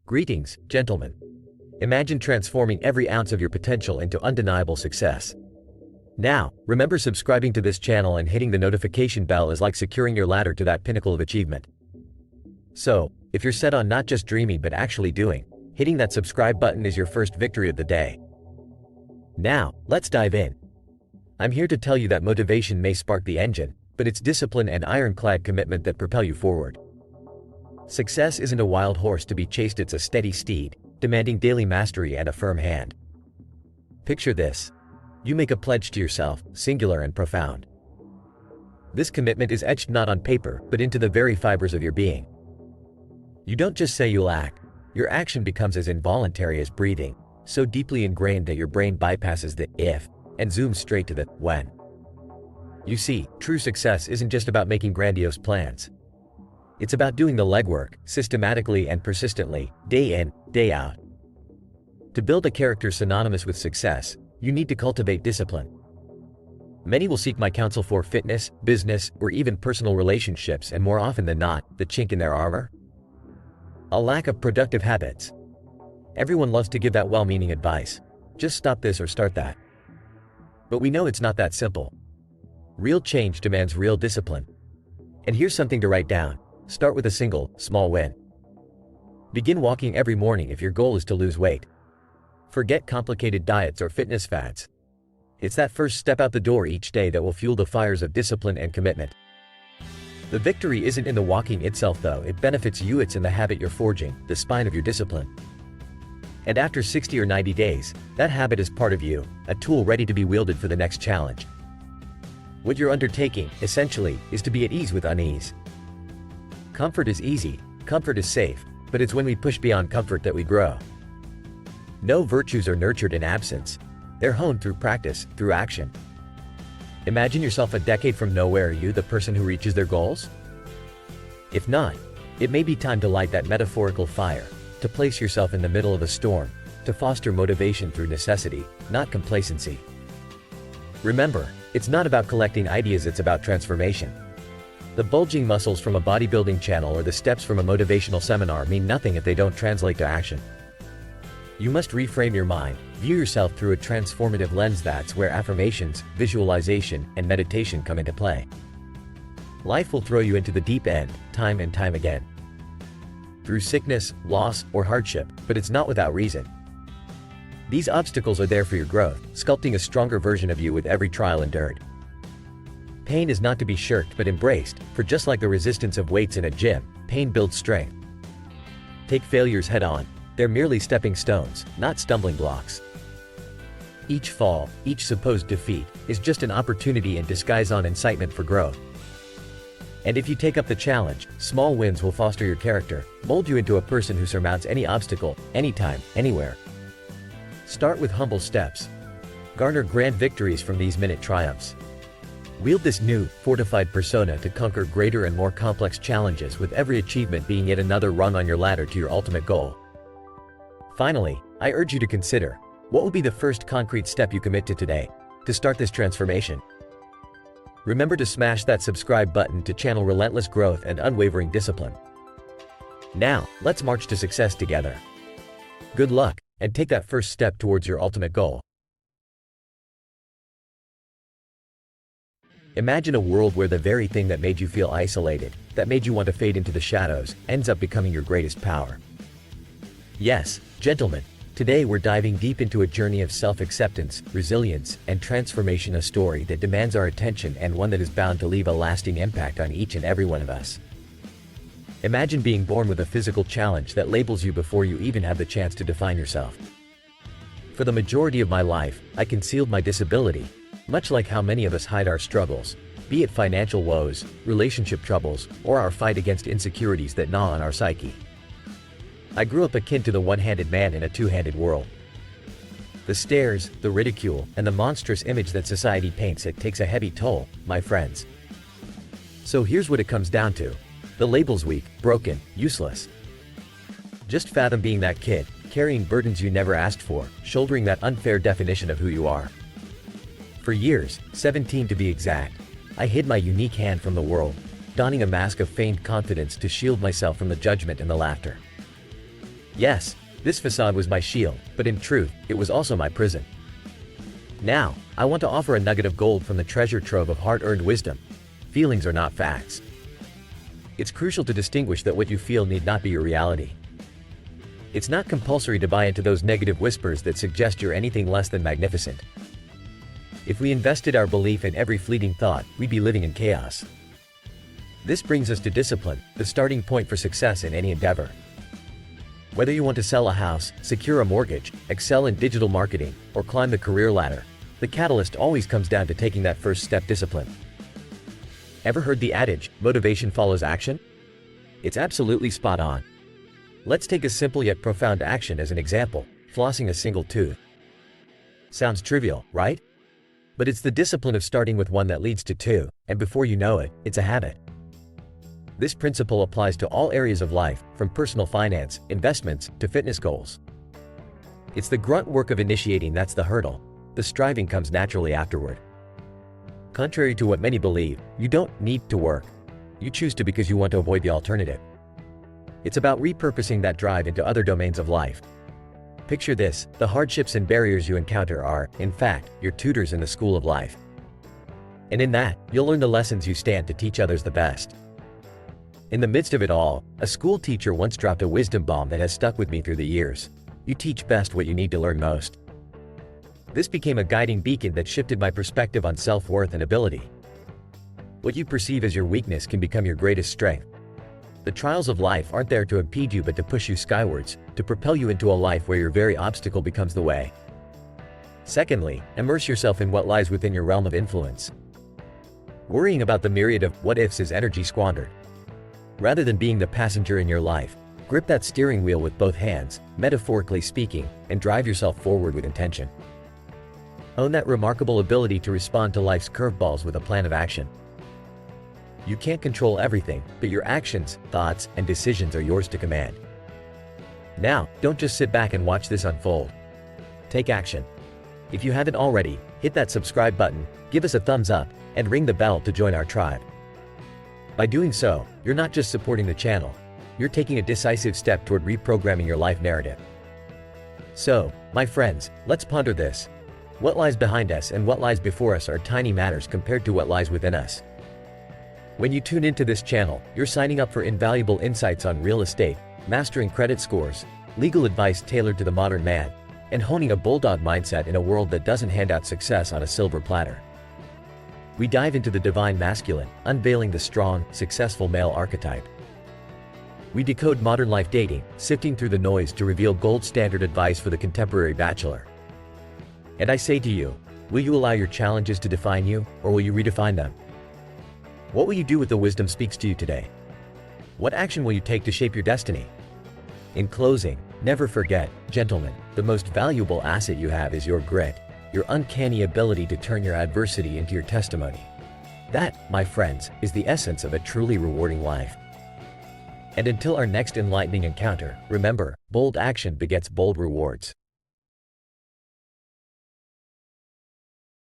Greetings, gentlemen. Imagine transforming every ounce of your potential into undeniable success. Now, remember subscribing to this channel and hitting the notification bell is like securing your ladder to that pinnacle of achievement. So, if you're set on not just dreaming but actually doing, hitting that subscribe button is your first victory of the day. Now, let's dive in. I'm here to tell you that motivation may spark the engine, but it's discipline and ironclad commitment that propel you forward. Success isn't a wild horse to be chased, it's a steady steed, demanding daily mastery and a firm hand. Picture this. You make a pledge to yourself, singular and profound. This commitment is etched not on paper, but into the very fibers of your being. You don't just say you'll act, your action becomes as involuntary as breathing, so deeply ingrained that your brain bypasses the if and zooms straight to the when. You see, true success isn't just about making grandiose plans. It's about doing the legwork, systematically and persistently, day in, day out. To build a character synonymous with success, you need to cultivate discipline. Many will seek my counsel for fitness, business, or even personal relationships, and more often than not, the chink in their armor? A lack of productive habits. Everyone loves to give that well-meaning advice. Just stop this or start that. But we know it's not that simple. Real change demands real discipline. And here's something to write down. Start with a single, small win. Begin walking every morning if your goal is to lose weight. Forget complicated diets or fitness fads. It's that first step out the door each day that will fuel the fires of discipline and commitment. The victory isn't in the walking itself though, it benefits you, it's in the habit you're forging, the spine of your discipline. And after 60 or 90 days, that habit is part of you, a tool ready to be wielded for the next challenge. What you're undertaking, essentially, is to be at ease with unease. Comfort is easy, comfort is safe, but it's when we push beyond comfort that we grow. No virtues are nurtured in absence. They're honed through practice, through action. Imagine yourself a decade from now. Are you the person who reaches their goals? If not, it may be time to light that metaphorical fire, to place yourself in the middle of a storm, to foster motivation through necessity, not complacency. Remember, it's not about collecting ideas, it's about transformation. The bulging muscles from a bodybuilding channel or the steps from a motivational seminar mean nothing if they don't translate to action. You must reframe your mind, view yourself through a transformative lens. That's where affirmations, visualization, and meditation come into play. Life will throw you into the deep end, time and time again. Through sickness, loss, or hardship, but it's not without reason. These obstacles are there for your growth, sculpting a stronger version of you with every trial endured. Pain is not to be shirked but embraced, for just like the resistance of weights in a gym, pain builds strength. Take failures head on. They're merely stepping stones, not stumbling blocks. Each fall, each supposed defeat, is just an opportunity in disguise on incitement for growth. And if you take up the challenge, small wins will foster your character, mold you into a person who surmounts any obstacle, anytime, anywhere. Start with humble steps. Garner grand victories from these minute triumphs. Wield this new, fortified persona to conquer greater and more complex challenges, with every achievement being yet another rung on your ladder to your ultimate goal. Finally, I urge you to consider, what will be the first concrete step you commit to today, to start this transformation? Remember to smash that subscribe button to channel relentless growth and unwavering discipline. Now, let's march to success together. Good luck, and take that first step towards your ultimate goal. Imagine a world where the very thing that made you feel isolated, that made you want to fade into the shadows, ends up becoming your greatest power. Yes, gentlemen, today we're diving deep into a journey of self-acceptance, resilience, and transformation, a story that demands our attention and one that is bound to leave a lasting impact on each and every one of us. Imagine being born with a physical challenge that labels you before you even have the chance to define yourself. For the majority of my life, I concealed my disability, much like how many of us hide our struggles, be it financial woes, relationship troubles, or our fight against insecurities that gnaw on our psyche. I grew up akin to the one-handed man in a two-handed world. The stares, the ridicule, and the monstrous image that society paints, it takes a heavy toll, my friends. So here's what it comes down to. The label's weak, broken, useless. Just fathom being that kid, carrying burdens you never asked for, shouldering that unfair definition of who you are. For years, 17 to be exact, I hid my unique hand from the world, donning a mask of feigned confidence to shield myself from the judgment and the laughter. Yes, this facade was my shield, but in truth, it was also my prison. Now, I want to offer a nugget of gold from the treasure trove of hard-earned wisdom. Feelings are not facts. It's crucial to distinguish that what you feel need not be your reality. It's not compulsory to buy into those negative whispers that suggest you're anything less than magnificent. If we invested our belief in every fleeting thought, we'd be living in chaos. This brings us to discipline, the starting point for success in any endeavor. Whether you want to sell a house, secure a mortgage, excel in digital marketing, or climb the career ladder, the catalyst always comes down to taking that first step: discipline. Ever heard the adage, motivation follows action? It's absolutely spot on. Let's take a simple yet profound action as an example: flossing a single tooth. Sounds trivial, right? But it's the discipline of starting with one that leads to two, and before you know it, it's a habit. This principle applies to all areas of life, from personal finance, investments, to fitness goals. It's the grunt work of initiating that's the hurdle. The striving comes naturally afterward. Contrary to what many believe, you don't need to work. You choose to because you want to avoid the alternative. It's about repurposing that drive into other domains of life. Picture this: the hardships and barriers you encounter are, in fact, your tutors in the school of life. And in that, you'll learn the lessons you stand to teach others the best. In the midst of it all, a school teacher once dropped a wisdom bomb that has stuck with me through the years. You teach best what you need to learn most. This became a guiding beacon that shifted my perspective on self-worth and ability. What you perceive as your weakness can become your greatest strength. The trials of life aren't there to impede you but to push you skywards, to propel you into a life where your very obstacle becomes the way. Secondly, immerse yourself in what lies within your realm of influence. Worrying about the myriad of what-ifs is energy squandered. Rather than being the passenger in your life, grip that steering wheel with both hands, metaphorically speaking, and drive yourself forward with intention. Own that remarkable ability to respond to life's curveballs with a plan of action. You can't control everything, but your actions, thoughts, and decisions are yours to command. Now, don't just sit back and watch this unfold. Take action. If you haven't already, hit that subscribe button, give us a thumbs up, and ring the bell to join our tribe. By doing so, you're not just supporting the channel, you're taking a decisive step toward reprogramming your life narrative. So, my friends, let's ponder this. What lies behind us and what lies before us are tiny matters compared to what lies within us. When you tune into this channel, you're signing up for invaluable insights on real estate, mastering credit scores, legal advice tailored to the modern man, and honing a bulldog mindset in a world that doesn't hand out success on a silver platter. We dive into the divine masculine, unveiling the strong, successful male archetype. We decode modern life dating, sifting through the noise to reveal gold standard advice for the contemporary bachelor. And I say to you, will you allow your challenges to define you, or will you redefine them? What will you do with the wisdom speaks to you today? What action will you take to shape your destiny? In closing, never forget, gentlemen, the most valuable asset you have is your grit, your uncanny ability to turn your adversity into your testimony. That, my friends, is the essence of a truly rewarding life. And until our next enlightening encounter, remember, bold action begets bold rewards.